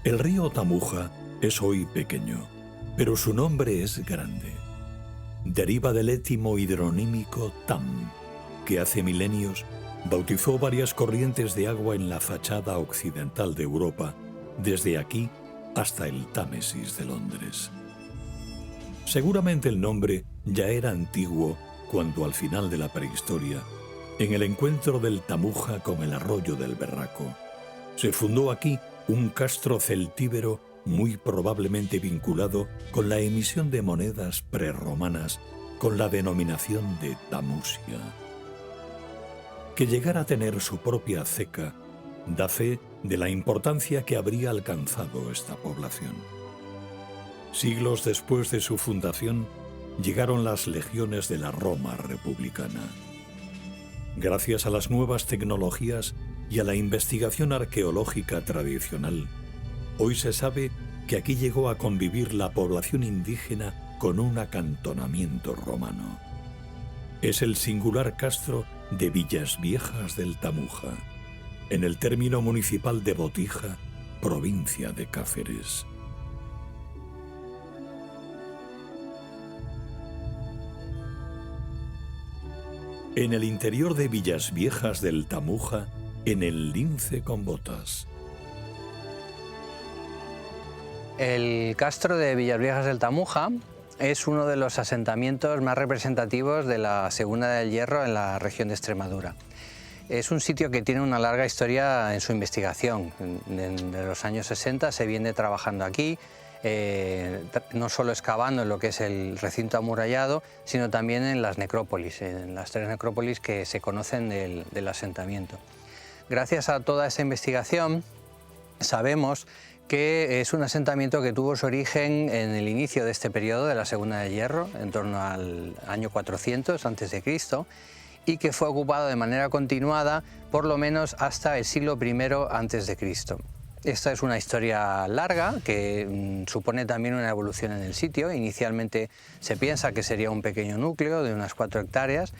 El río Tamuja es hoy pequeño, pero su nombre es grande. Deriva del étimo hidronímico Tam, que hace milenios bautizó varias corrientes de agua en la fachada occidental de Europa, desde aquí hasta el Támesis de Londres. Seguramente el nombre ya era antiguo cuando al final de la prehistoria, en el encuentro del Tamuja con el arroyo del Berraco, se fundó aquí un castro celtíbero muy probablemente vinculado con la emisión de monedas prerromanas con la denominación de Tamusia. Que llegara a tener su propia ceca da fe de la importancia que habría alcanzado esta población. Siglos después de su fundación, llegaron las legiones de la Roma republicana. Gracias a las nuevas tecnologías y a la investigación arqueológica tradicional, hoy se sabe que aquí llegó a convivir la población indígena con un acantonamiento romano. Es el singular castro de Villas Viejas del Tamuja, en el término municipal de Botija, provincia de Cáceres. En el interior de Villas Viejas del Tamuja, en el Lince con Botas. El castro de Villaviejas del Tamuja es uno de los asentamientos más representativos de la Segunda del Hierro en la región de Extremadura. Es un sitio que tiene una larga historia en su investigación. Desde los años 60 se viene trabajando aquí, no solo excavando en lo que es el recinto amurallado, sino también en las necrópolis, en las 3 necrópolis que se conocen del asentamiento. Gracias a toda esa investigación sabemos que es un asentamiento que tuvo su origen en el inicio de este periodo de la Segunda del Hierro, en torno al año 400 a.C., y que fue ocupado de manera continuada por lo menos hasta el siglo I a.C. Esta es una historia larga que supone también una evolución en el sitio. Inicialmente se piensa que sería un pequeño núcleo de unas 4 hectáreas,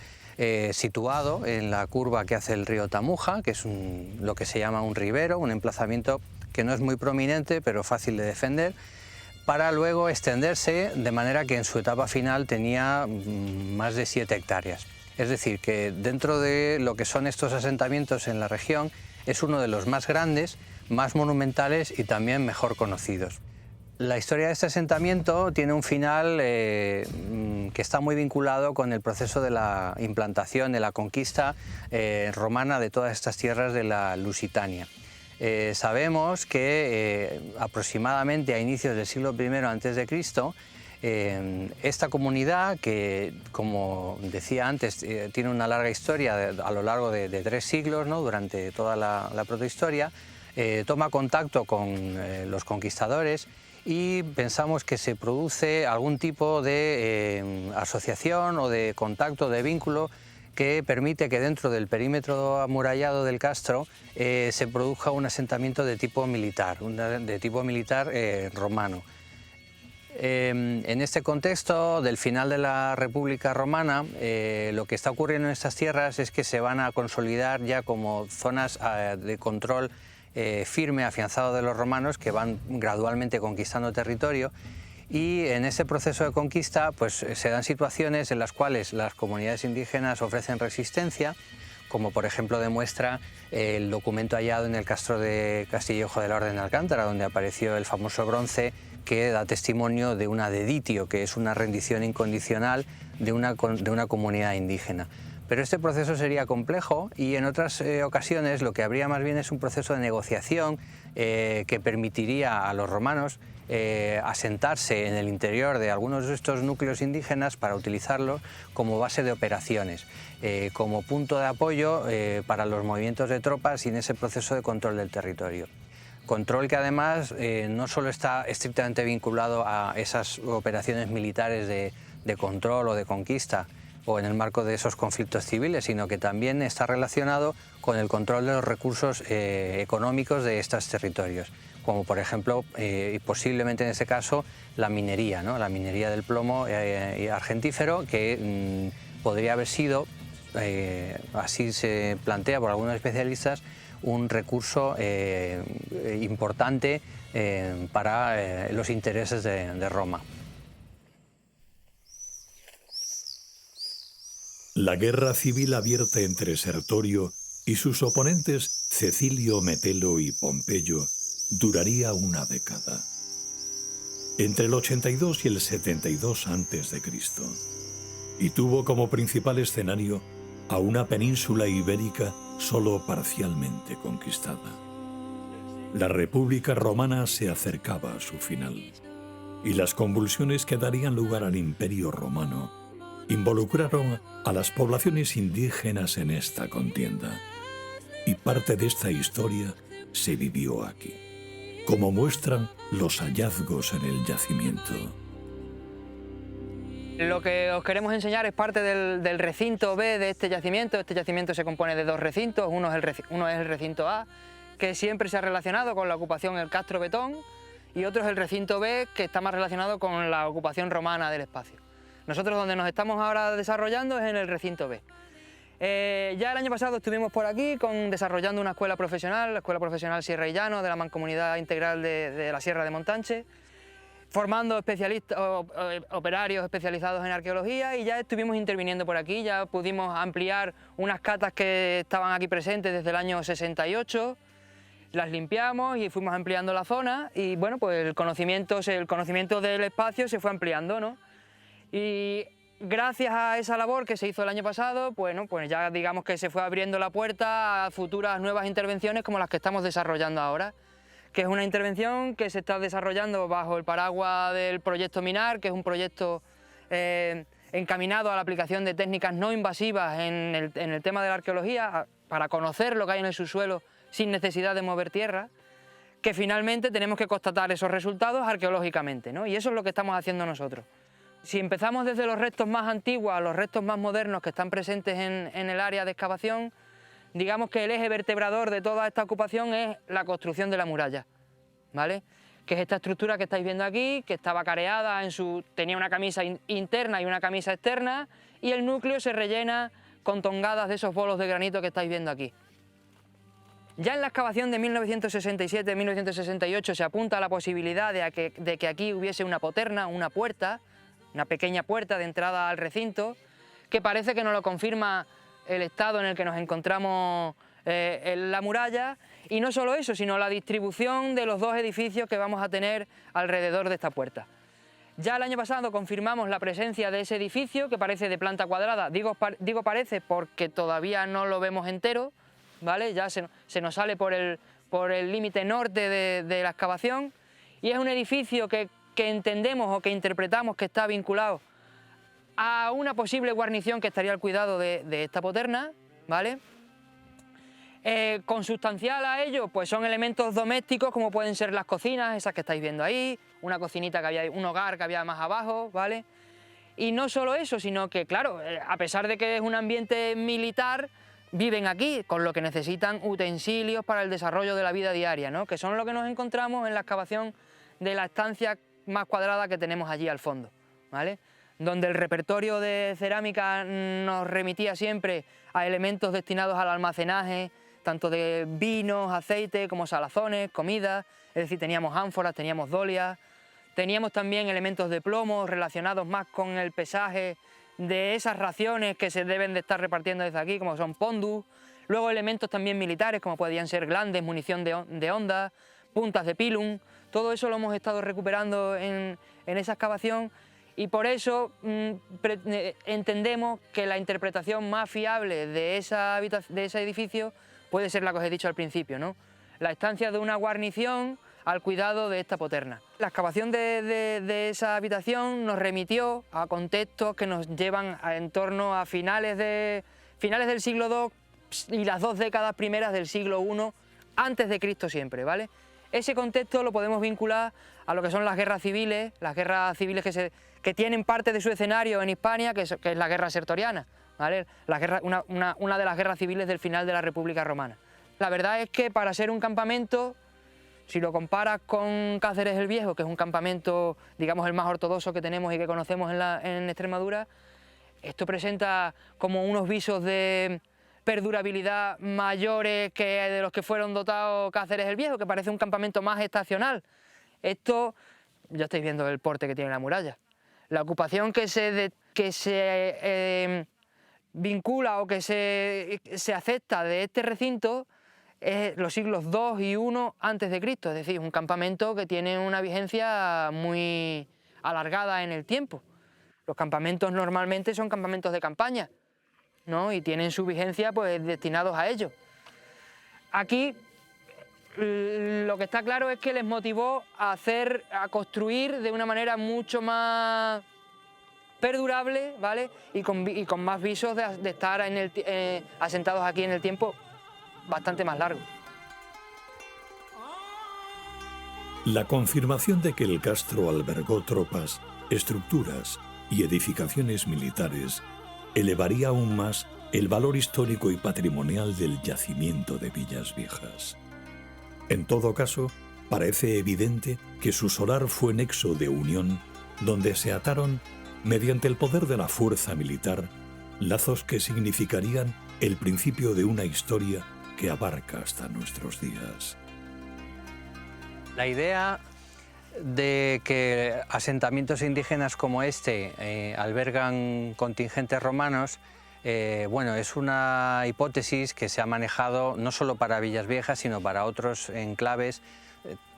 situado en la curva que hace el río Tamuja, que es lo que se llama un ribero, un emplazamiento que no es muy prominente pero fácil de defender, para luego extenderse de manera que en su etapa final tenía más de 7 hectáreas. Es decir, que dentro de lo que son estos asentamientos en la región es uno de los más grandes, más monumentales y también mejor conocidos. La historia de este asentamiento tiene un final que está muy vinculado con el proceso de la implantación, de la conquista romana de todas estas tierras de la Lusitania. Sabemos que aproximadamente a inicios del siglo I a.C., esta comunidad, que como decía antes tiene una larga historia a lo largo de 3 siglos, ¿no?, durante toda la protohistoria, toma contacto con los conquistadores y pensamos que se produce algún tipo de asociación o de contacto, de vínculo, que permite que dentro del perímetro amurallado del castro se produzca un asentamiento de tipo militar, romano. En este contexto del final de la República Romana, lo que está ocurriendo en estas tierras es que se van a consolidar ya como zonas de control firme, afianzado de los romanos, que van gradualmente conquistando territorio, y en ese proceso de conquista pues, se dan situaciones en las cuales las comunidades indígenas ofrecen resistencia, como por ejemplo demuestra el documento hallado en el castro de Castillejo de la Orden de Alcántara, donde apareció el famoso bronce que da testimonio de una deditio, que es una rendición incondicional de una comunidad indígena. Pero este proceso sería complejo y en otras ocasiones lo que habría más bien es un proceso de negociación que permitiría a los romanos asentarse en el interior de algunos de estos núcleos indígenas para utilizarlos como base de operaciones, como punto de apoyo para los movimientos de tropas y en ese proceso de control del territorio. Control que además no solo está estrictamente vinculado a esas operaciones militares de control o de conquista, o en el marco de esos conflictos civiles, sino que también está relacionado con el control de los recursos económicos de estos territorios, como por ejemplo, y posiblemente en ese caso, la minería, ¿no?, la minería del plomo argentífero, que podría haber sido, así se plantea por algunos especialistas, un recurso importante para los intereses de Roma. La guerra civil abierta entre Sertorio y sus oponentes Cecilio, Metelo y Pompeyo duraría una década. Entre el 82 y el 72 a.C., y tuvo como principal escenario a una península ibérica solo parcialmente conquistada. La República Romana se acercaba a su final, y las convulsiones que darían lugar al Imperio Romano involucraron a las poblaciones indígenas en esta contienda, y parte de esta historia se vivió aquí, como muestran los hallazgos en el yacimiento. Lo que os queremos enseñar es parte del recinto B de este yacimiento. Este yacimiento se compone de dos recintos, uno es el recinto A, que siempre se ha relacionado con la ocupación del Castro Betón, y otro es el recinto B, que está más relacionado con la ocupación romana del espacio. Nosotros donde nos estamos ahora desarrollando es en el recinto B. Ya el año pasado estuvimos por aquí desarrollando una escuela profesional, la Escuela Profesional Sierra y Llano de la Mancomunidad Integral de la Sierra de Montanche, formando especialistas, operarios especializados en arqueología, y ya estuvimos interviniendo por aquí, ya pudimos ampliar unas catas que estaban aquí presentes desde el año 68, las limpiamos y fuimos ampliando la zona, y bueno, pues el conocimiento del espacio se fue ampliando, ¿no? Y gracias a esa labor que se hizo el año pasado, bueno, pues ya digamos que se fue abriendo la puerta a futuras nuevas intervenciones como las que estamos desarrollando ahora, que es una intervención que se está desarrollando bajo el paraguas del proyecto MINAR, que es un proyecto encaminado a la aplicación de técnicas no invasivas en el tema de la arqueología, para conocer lo que hay en el subsuelo sin necesidad de mover tierra, que finalmente tenemos que constatar esos resultados arqueológicamente, ¿no? Y eso es lo que estamos haciendo nosotros. Si empezamos desde los restos más antiguos a los restos más modernos que están presentes en el área de excavación, digamos que el eje vertebrador de toda esta ocupación es la construcción de la muralla, ¿vale? Que es esta estructura que estáis viendo aquí, que estaba careada, tenía una camisa interna y una camisa externa, y el núcleo se rellena con tongadas de esos bolos de granito que estáis viendo aquí. Ya en la excavación de 1967-1968 se apunta a la posibilidad de que aquí hubiese una poterna, una puerta, una pequeña puerta de entrada al recinto, que parece que nos lo confirma el estado en el que nos encontramos en la muralla, y no solo eso, sino la distribución de los dos edificios que vamos a tener alrededor de esta puerta. Ya el año pasado confirmamos la presencia de ese edificio, que parece de planta cuadrada. Digo parece porque todavía no lo vemos entero, ¿vale? Ya se nos sale por el límite norte de la excavación, y es un edificio que entendemos o que interpretamos que está vinculado a una posible guarnición que estaría al cuidado de esta poterna, ¿vale? Consustancial a ello, pues son elementos domésticos como pueden ser las cocinas, esas que estáis viendo ahí, una cocinita que había, un hogar que había más abajo, ¿vale? Y no solo eso, sino que, claro, a pesar de que es un ambiente militar, viven aquí, con lo que necesitan utensilios para el desarrollo de la vida diaria, ¿no? Que son lo que nos encontramos en la excavación de la estancia más cuadrada que tenemos allí al fondo, ¿vale? Donde el repertorio de cerámica nos remitía siempre a elementos destinados al almacenaje, tanto de vinos, aceite, como salazones, comida, es decir, teníamos ánforas, teníamos dolias, teníamos también elementos de plomo relacionados más con el pesaje de esas raciones que se deben de estar repartiendo desde aquí, como son pondus, luego elementos también militares, como podían ser glandes, munición de honda, puntas de pilum. Todo eso lo hemos estado recuperando en esa excavación, y por eso entendemos que la interpretación más fiable de ese edificio puede ser la que os he dicho al principio, ¿no? La estancia de una guarnición al cuidado de esta poterna. La excavación de esa habitación nos remitió a contextos que nos llevan en torno a finales del siglo II y las 2 décadas primeras del siglo I antes de Cristo siempre, ¿vale? Ese contexto lo podemos vincular a lo que son las guerras civiles que tienen parte de su escenario en Hispania, que es la guerra sertoriana, ¿vale? Una de las guerras civiles del final de la República Romana. La verdad es que para ser un campamento, si lo comparas con Cáceres el Viejo, que es un campamento, digamos, el más ortodoxo que tenemos y que conocemos en Extremadura, esto presenta como unos visos de perdurabilidad mayores que de los que fueron dotados Cáceres el Viejo, que parece un campamento más estacional. Esto, ya estáis viendo el porte que tiene la muralla. La ocupación que se vincula o que se acepta de este recinto es los siglos II y I a.C., es decir, un campamento que tiene una vigencia muy alargada en el tiempo. Los campamentos normalmente son campamentos de campaña, ¿no? Y tienen su vigencia pues destinados a ello. Aquí lo que está claro es que les motivó a construir de una manera mucho más perdurable, ¿vale? Y con más visos de estar asentados aquí en el tiempo bastante más largo. La confirmación de que el castro albergó tropas, estructuras y edificaciones militares elevaría aún más el valor histórico y patrimonial del yacimiento de Villas Viejas. En todo caso, parece evidente que su solar fue nexo de unión donde se ataron, mediante el poder de la fuerza militar, lazos que significarían el principio de una historia que abarca hasta nuestros días. La idea de que asentamientos indígenas como este albergan contingentes romanos, bueno, es una hipótesis que se ha manejado no solo para Villas Viejas, sino para otros enclaves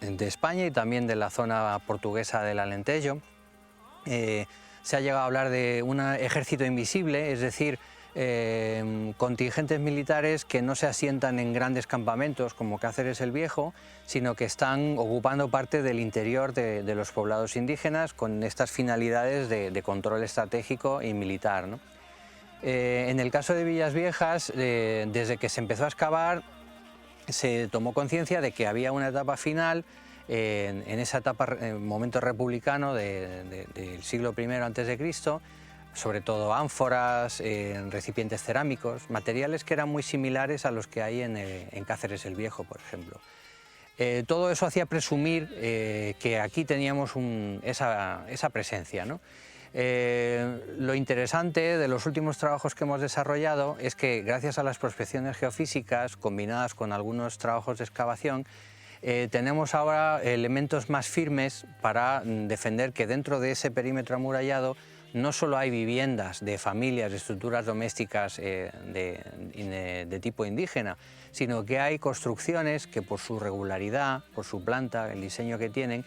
de España y también de la zona portuguesa del Alentejo. Se ha llegado a hablar de un ejército invisible, es decir, contingentes militares que no se asientan en grandes campamentos como Cáceres el Viejo, sino que están ocupando parte del interior de los poblados indígenas con estas finalidades de control estratégico y militar, ¿no? En el caso de Villas Viejas, desde que se empezó a excavar, se tomó conciencia de que había una etapa final, en esa etapa, momento republicano del siglo I a.C., sobre todo ánforas, recipientes cerámicos, materiales que eran muy similares a los que hay en Cáceres el Viejo, por ejemplo. Todo eso hacía presumir que aquí teníamos esa presencia, ¿no? Lo interesante de los últimos trabajos que hemos desarrollado es que gracias a las prospecciones geofísicas combinadas con algunos trabajos de excavación, tenemos ahora elementos más firmes para defender que dentro de ese perímetro amurallado no solo hay viviendas de familias, de estructuras domésticas de tipo indígena, sino que hay construcciones que por su regularidad, por su planta, el diseño que tienen,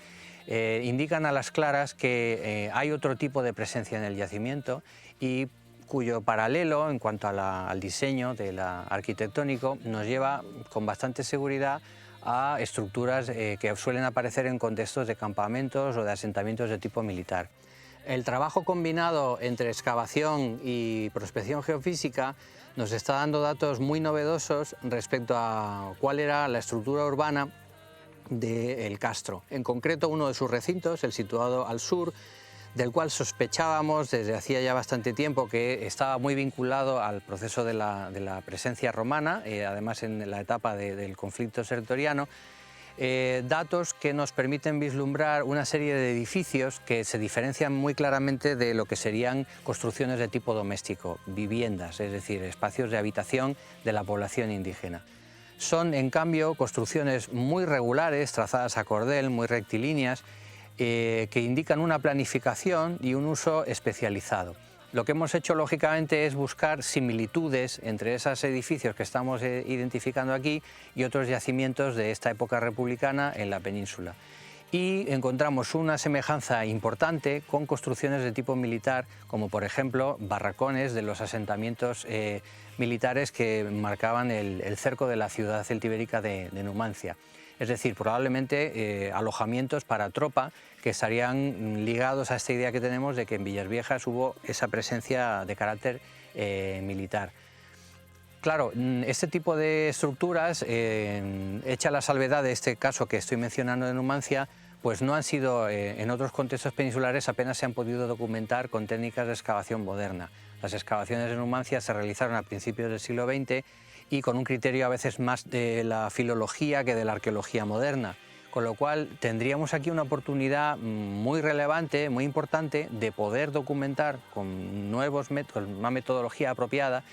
indican a las claras que hay otro tipo de presencia en el yacimiento y cuyo paralelo en cuanto al diseño arquitectónico nos lleva con bastante seguridad a estructuras que suelen aparecer en contextos de campamentos o de asentamientos de tipo militar. El trabajo combinado entre excavación y prospección geofísica nos está dando datos muy novedosos respecto a cuál era la estructura urbana del castro. En concreto, uno de sus recintos, el situado al sur, del cual sospechábamos desde hacía ya bastante tiempo que estaba muy vinculado al proceso de la presencia romana, además en la etapa del conflicto sertoriano, datos que nos permiten vislumbrar una serie de edificios que se diferencian muy claramente de lo que serían construcciones de tipo doméstico, viviendas, es decir, espacios de habitación de la población indígena. Son, en cambio, construcciones muy regulares, trazadas a cordel, muy rectilíneas, que indican una planificación y un uso especializado. Lo que hemos hecho, lógicamente, es buscar similitudes entre esos edificios que estamos identificando aquí y otros yacimientos de esta época republicana en la península. Y encontramos una semejanza importante con construcciones de tipo militar, como por ejemplo barracones de los asentamientos militares que marcaban el cerco de la ciudad celtibérica de Numancia. Es decir, probablemente alojamientos para tropa que estarían ligados a esta idea que tenemos de que en Villas Viejas hubo esa presencia de carácter militar. Claro, este tipo de estructuras, hecha la salvedad de este caso que estoy mencionando de Numancia, pues no han sido, en otros contextos peninsulares apenas se han podido documentar con técnicas de excavación moderna. Las excavaciones de Numancia se realizaron a principios del siglo XX y con un criterio a veces más de la filología que de la arqueología moderna, con lo cual tendríamos aquí una oportunidad muy relevante, muy importante, de poder documentar con nuevos métodos, una metodología apropiada,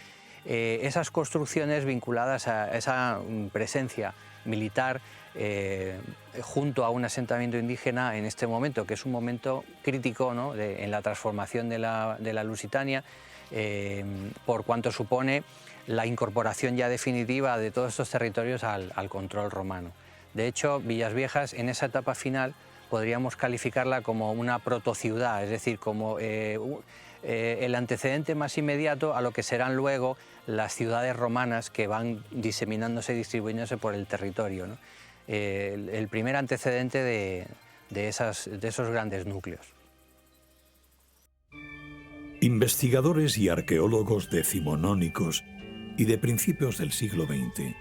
esas construcciones vinculadas a esa presencia militar junto a un asentamiento indígena en este momento, que es un momento crítico, ¿no?, en la transformación de la Lusitania, por cuanto supone la incorporación ya definitiva de todos estos territorios al control romano. De hecho, Villas Viejas, en esa etapa final, podríamos calificarla como una protociudad, es decir, como el antecedente más inmediato a lo que serán luego las ciudades romanas que van diseminándose y distribuyéndose por el territorio, ¿no? El primer antecedente de esos grandes núcleos. Investigadores y arqueólogos decimonónicos y de principios del siglo XX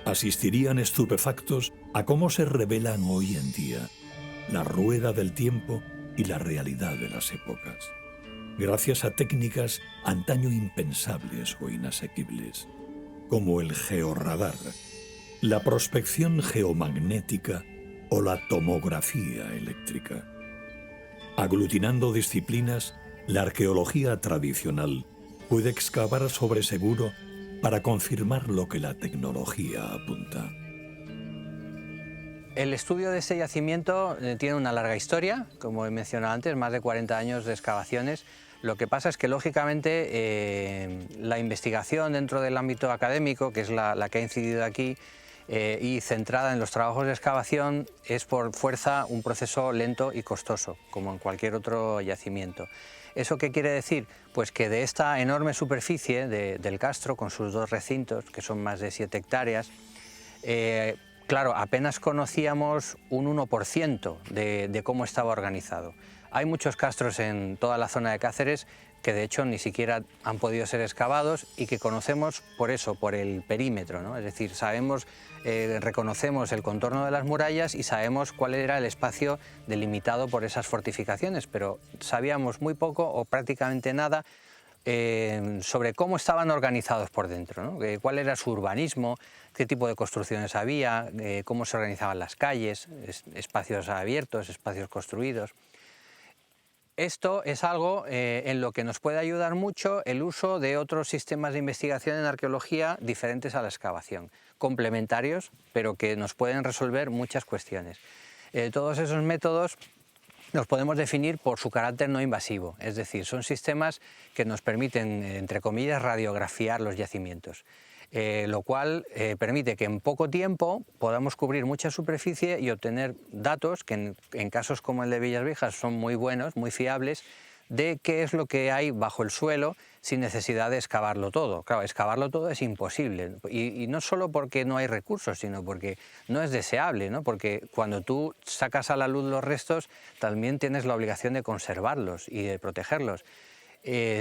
asistirían estupefactos a cómo se revelan hoy en día la rueda del tiempo y la realidad de las épocas, gracias a técnicas antaño impensables o inasequibles, como el georradar, la prospección geomagnética o la tomografía eléctrica. Aglutinando disciplinas, la arqueología tradicional puede excavar sobre seguro para confirmar lo que la tecnología apunta. El estudio de este yacimiento tiene una larga historia, como he mencionado antes, más de 40 años de excavaciones. Lo que pasa es que, lógicamente, la investigación dentro del ámbito académico, que es la que ha incidido aquí, y centrada en los trabajos de excavación, es por fuerza un proceso lento y costoso, como en cualquier otro yacimiento. ¿Eso qué quiere decir? Pues que de esta enorme superficie del Castro, con sus 2 recintos, que son más de 7 hectáreas, claro, apenas conocíamos un 1% de cómo estaba organizado. Hay muchos castros en toda la zona de Cáceres que de hecho ni siquiera han podido ser excavados y que conocemos por eso, por el perímetro, ¿no? Es decir, reconocemos el contorno de las murallas y sabemos cuál era el espacio delimitado por esas fortificaciones, pero sabíamos muy poco o prácticamente nada sobre cómo estaban organizados por dentro, ¿no? Cuál era su urbanismo, qué tipo de construcciones había, cómo se organizaban las calles, espacios abiertos, espacios construidos. Esto es algo en lo que nos puede ayudar mucho el uso de otros sistemas de investigación en arqueología diferentes a la excavación, complementarios, pero que nos pueden resolver muchas cuestiones. Todos esos métodos los podemos definir por su carácter no invasivo, es decir, son sistemas que nos permiten, entre comillas, radiografiar los yacimientos. Lo cual permite que en poco tiempo podamos cubrir mucha superficie y obtener datos que en casos como el de Villas Viejas son muy buenos, muy fiables, de qué es lo que hay bajo el suelo sin necesidad de excavarlo todo. Claro, excavarlo todo es imposible y no solo porque no hay recursos, sino porque no es deseable, ¿no? Porque cuando tú sacas a la luz los restos también tienes la obligación de conservarlos y de protegerlos.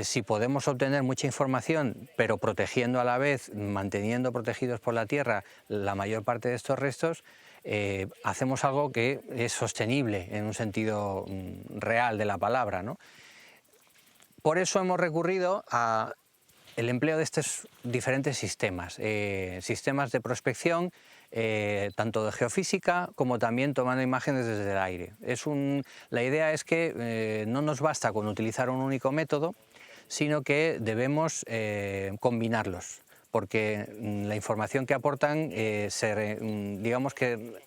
Si podemos obtener mucha información, pero protegiendo a la vez, manteniendo protegidos por la tierra la mayor parte de estos restos, hacemos algo que es sostenible en un sentido real de la palabra, ¿no? Por eso hemos recurrido al empleo de estos diferentes sistemas, sistemas de prospección, tanto de geofísica como también tomando imágenes desde el aire. La idea es que no nos basta con utilizar un único método, sino que debemos combinarlos, porque la información que aportan digamos que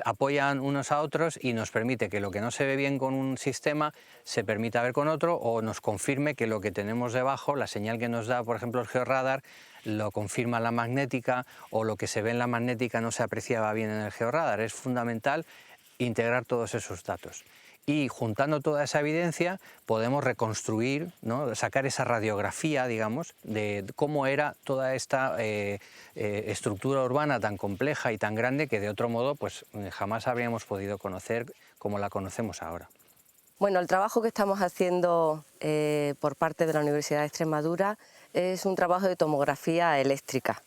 apoyan unos a otros y nos permite que lo que no se ve bien con un sistema se permita ver con otro, o nos confirme que lo que tenemos debajo, la señal que nos da, por ejemplo, el georradar, lo confirma la magnética, o lo que se ve en la magnética no se apreciaba bien en el georradar. Es fundamental integrar todos esos datos. Y juntando toda esa evidencia podemos reconstruir, ¿no?, sacar esa radiografía, digamos, de cómo era toda esta estructura urbana tan compleja y tan grande que de otro modo pues jamás habríamos podido conocer como la conocemos ahora. Bueno, el trabajo que estamos haciendo por parte de la Universidad de Extremadura es un trabajo de tomografía eléctrica.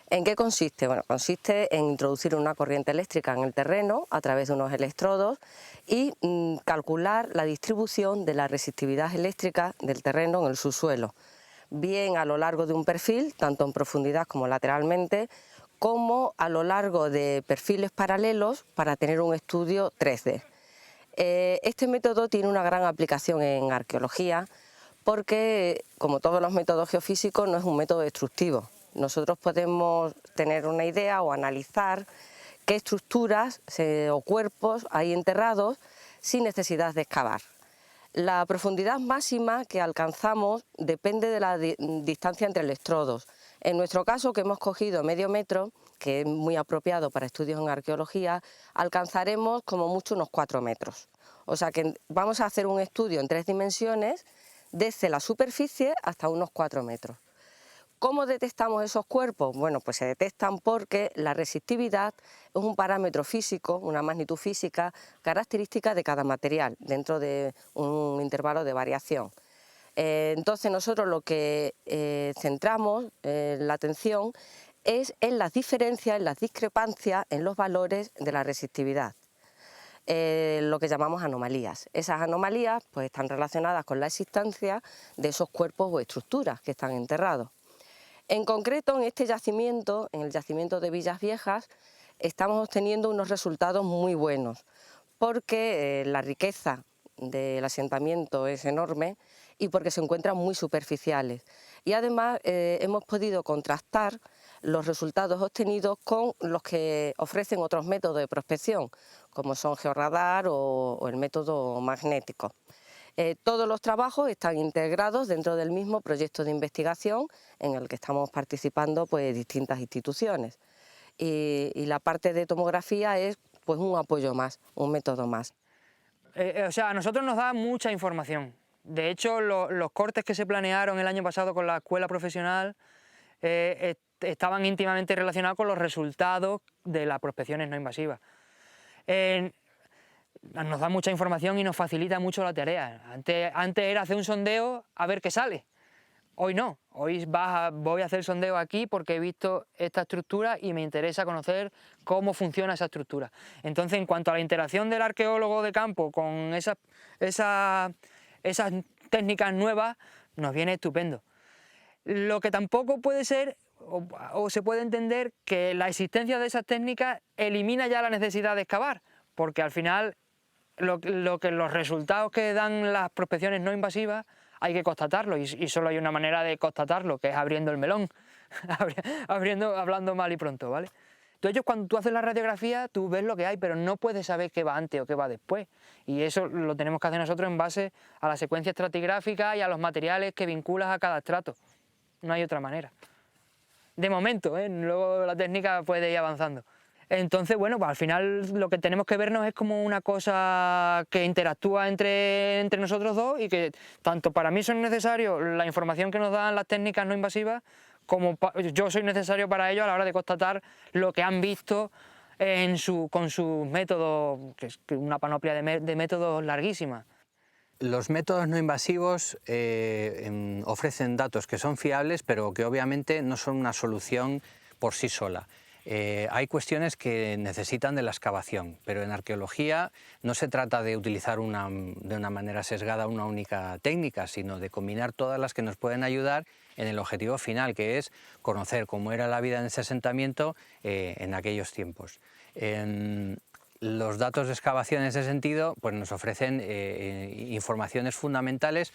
¿En qué consiste? Bueno, consiste en introducir una corriente eléctrica en el terreno a través de unos electrodos y calcular la distribución de la resistividad eléctrica del terreno en el subsuelo, bien a lo largo de un perfil, tanto en profundidad como lateralmente, como a lo largo de perfiles paralelos para tener un estudio 3D. Este método tiene una gran aplicación en arqueología porque, como todos los métodos geofísicos, no es un método destructivo. Nosotros podemos tener una idea o analizar qué estructuras o cuerpos hay enterrados sin necesidad de excavar. La profundidad máxima que alcanzamos depende de la distancia entre electrodos. En nuestro caso, que hemos cogido medio metro, que es muy apropiado para estudios en arqueología, alcanzaremos como mucho unos 4 metros. O sea que vamos a hacer un estudio en 3 dimensiones desde la superficie hasta unos 4 metros. ¿Cómo detectamos esos cuerpos? Bueno, pues se detectan porque la resistividad es un parámetro físico, una magnitud física característica de cada material dentro de un intervalo de variación. Entonces nosotros lo que centramos la atención es en las diferencias, en las discrepancias en los valores de la resistividad. Lo que llamamos anomalías. Esas anomalías pues, están relacionadas con la existencia de esos cuerpos o estructuras que están enterrados. En concreto, en este yacimiento, en el yacimiento de Villas Viejas, estamos obteniendo unos resultados muy buenos, porque la riqueza del asentamiento es enorme y porque se encuentran muy superficiales. Y además hemos podido contrastar los resultados obtenidos con los que ofrecen otros métodos de prospección, como son georradar o el método magnético. Todos los trabajos están integrados dentro del mismo proyecto de investigación en el que estamos participando pues, distintas instituciones. Y la parte de tomografía es pues, un apoyo más, un método más. O sea, a nosotros nos da mucha información. De hecho, los cortes que se planearon el año pasado con la escuela profesional estaban íntimamente relacionados con los resultados de las prospecciones no invasivas. Nos da mucha información y nos facilita mucho la tarea. Antes era hacer un sondeo a ver qué sale. Hoy no, hoy voy a hacer el sondeo aquí porque he visto esta estructura y me interesa conocer cómo funciona esa estructura. Entonces, en cuanto a la interacción del arqueólogo de campo con esas técnicas nuevas, nos viene estupendo. Lo que tampoco puede ser, o se puede entender, que la existencia de esas técnicas elimina ya la necesidad de excavar, porque al final los resultados que dan las prospecciones no invasivas hay que constatarlo y solo hay una manera de constatarlo, que es abriendo el melón, hablando mal y pronto, ¿vale? Entonces cuando tú haces la radiografía tú ves lo que hay, pero no puedes saber qué va antes o qué va después, y eso lo tenemos que hacer nosotros en base a la secuencia estratigráfica y a los materiales que vinculas a cada estrato. No hay otra manera. De momento, luego la técnica puede ir avanzando. Entonces, bueno, pues al final lo que tenemos que vernos es como una cosa que interactúa entre nosotros dos y que tanto para mí son necesarios la información que nos dan las técnicas no invasivas como yo soy necesario para ellos a la hora de constatar lo que han visto con sus métodos, que es una panoplia de métodos larguísima. Los métodos no invasivos ofrecen datos que son fiables, pero que obviamente no son una solución por sí sola. Hay cuestiones que necesitan de la excavación, pero en arqueología no se trata de utilizar de una manera sesgada una única técnica, sino de combinar todas las que nos pueden ayudar en el objetivo final, que es conocer cómo era la vida en ese asentamiento en aquellos tiempos. Los datos de excavación en ese sentido pues nos ofrecen informaciones fundamentales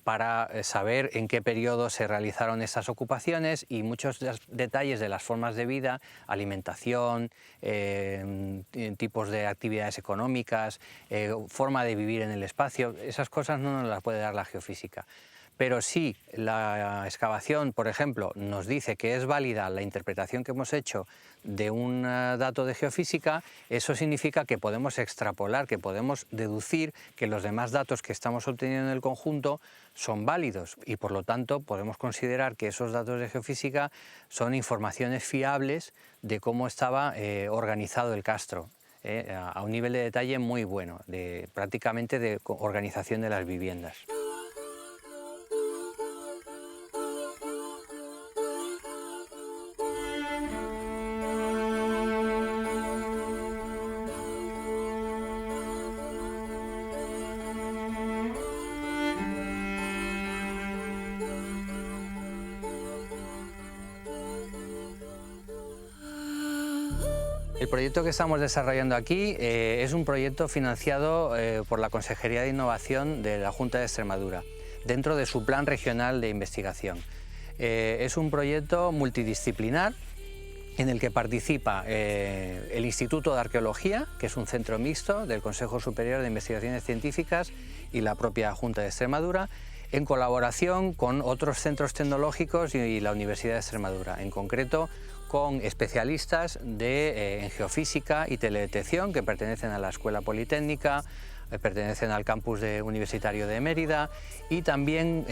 para saber en qué periodo se realizaron esas ocupaciones y muchos detalles de las formas de vida, alimentación, tipos de actividades económicas, forma de vivir en el espacio. Esas cosas no nos las puede dar la geofísica. Pero si la excavación, por ejemplo, nos dice que es válida la interpretación que hemos hecho de un dato de geofísica, eso significa que podemos extrapolar, que podemos deducir que los demás datos que estamos obteniendo en el conjunto son válidos y por lo tanto podemos considerar que esos datos de geofísica son informaciones fiables de cómo estaba organizado el castro, a un nivel de detalle muy bueno, prácticamente de organización de las viviendas. El proyecto que estamos desarrollando aquí es un proyecto financiado por la Consejería de Innovación de la Junta de Extremadura. dentro de su plan regional de investigación. Es un proyecto multidisciplinar en el que participa el Instituto de Arqueología, que es un centro mixto del Consejo Superior de Investigaciones Científicas y la propia Junta de Extremadura, en colaboración con otros centros tecnológicos y la Universidad de Extremadura, en concreto con especialistas en geofísica y teledetección que pertenecen a la Escuela Politécnica, pertenecen al campus universitario de Mérida, y también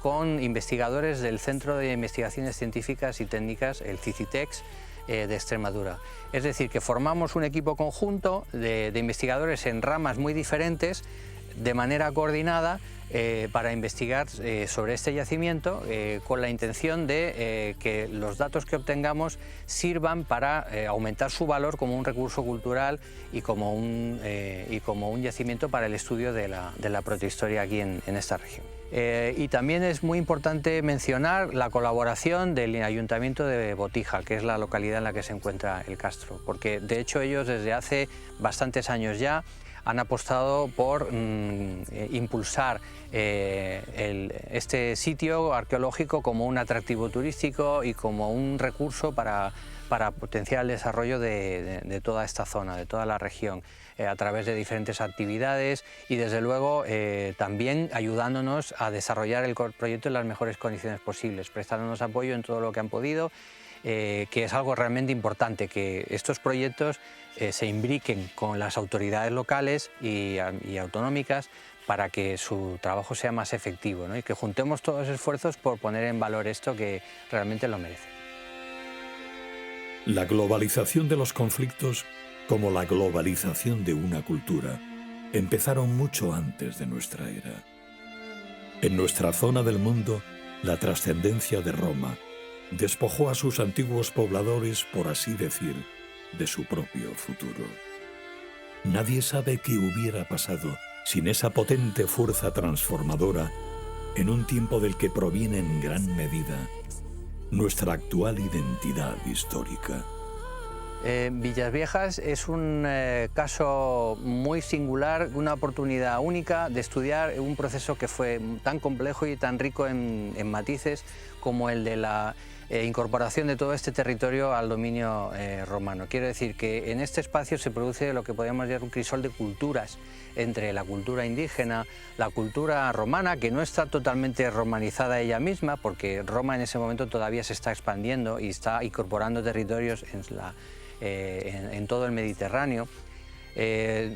con investigadores del Centro de Investigaciones Científicas y Técnicas, el CICITEX, de Extremadura. Es decir, que formamos un equipo conjunto de investigadores en ramas muy diferentes, de manera coordinada, para investigar sobre este yacimiento, con la intención de que los datos que obtengamos sirvan para aumentar su valor como un recurso cultural y como un yacimiento para el estudio de la protohistoria aquí en esta región. Y también es muy importante mencionar la colaboración del Ayuntamiento de Botija, que es la localidad en la que se encuentra el castro, porque de hecho ellos desde hace bastantes años ya han apostado por impulsar este sitio arqueológico como un atractivo turístico y como un recurso para potenciar el desarrollo de toda esta zona, de toda la región, a través de diferentes actividades y desde luego también ayudándonos a desarrollar el proyecto en las mejores condiciones posibles, prestándonos apoyo en todo lo que han podido, que es algo realmente importante, que estos proyectos se imbriquen con las autoridades locales y autonómicas para que su trabajo sea más efectivo, ¿no? Y que juntemos todos los esfuerzos por poner en valor esto que realmente lo merece. La globalización de los conflictos, como la globalización de una cultura, empezaron mucho antes de nuestra era. En nuestra zona del mundo, la trascendencia de Roma despojó a sus antiguos pobladores, por así decir, de su propio futuro. Nadie sabe qué hubiera pasado sin esa potente fuerza transformadora en un tiempo del que proviene en gran medida nuestra actual identidad histórica. Villas Viejas es un caso muy singular, una oportunidad única de estudiar un proceso que fue tan complejo y tan rico en matices como el de la incorporación de todo este territorio al dominio romano. Quiero decir que en este espacio se produce lo que podríamos llamar un crisol de culturas entre la cultura indígena, la cultura romana, que no está totalmente romanizada ella misma, porque Roma en ese momento todavía se está expandiendo y está incorporando territorios en todo el Mediterráneo.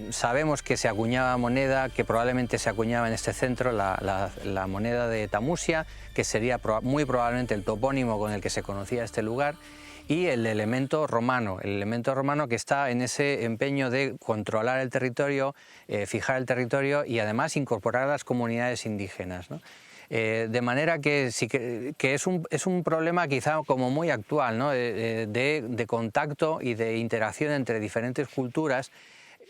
Sabemos que se acuñaba moneda, que probablemente se acuñaba en este centro la moneda de Tamusia, que sería muy probablemente el topónimo con el que se conocía este lugar, y el elemento romano que está en ese empeño de controlar el territorio, fijar el territorio y además incorporar a las comunidades indígenas, ¿no? De manera que sí que es un problema quizá como muy actual, ¿no? de contacto y de interacción entre diferentes culturas.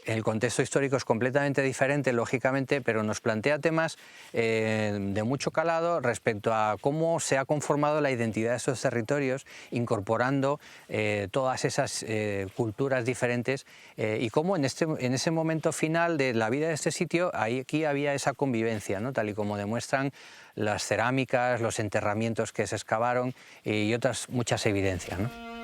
El contexto histórico es completamente diferente, lógicamente, pero nos plantea temas de mucho calado respecto a cómo se ha conformado la identidad de estos territorios, incorporando todas esas culturas diferentes y cómo en ese momento final de la vida de este sitio, aquí había esa convivencia, ¿no? Tal y como demuestran las cerámicas, los enterramientos que se excavaron y otras muchas evidencias, ¿no?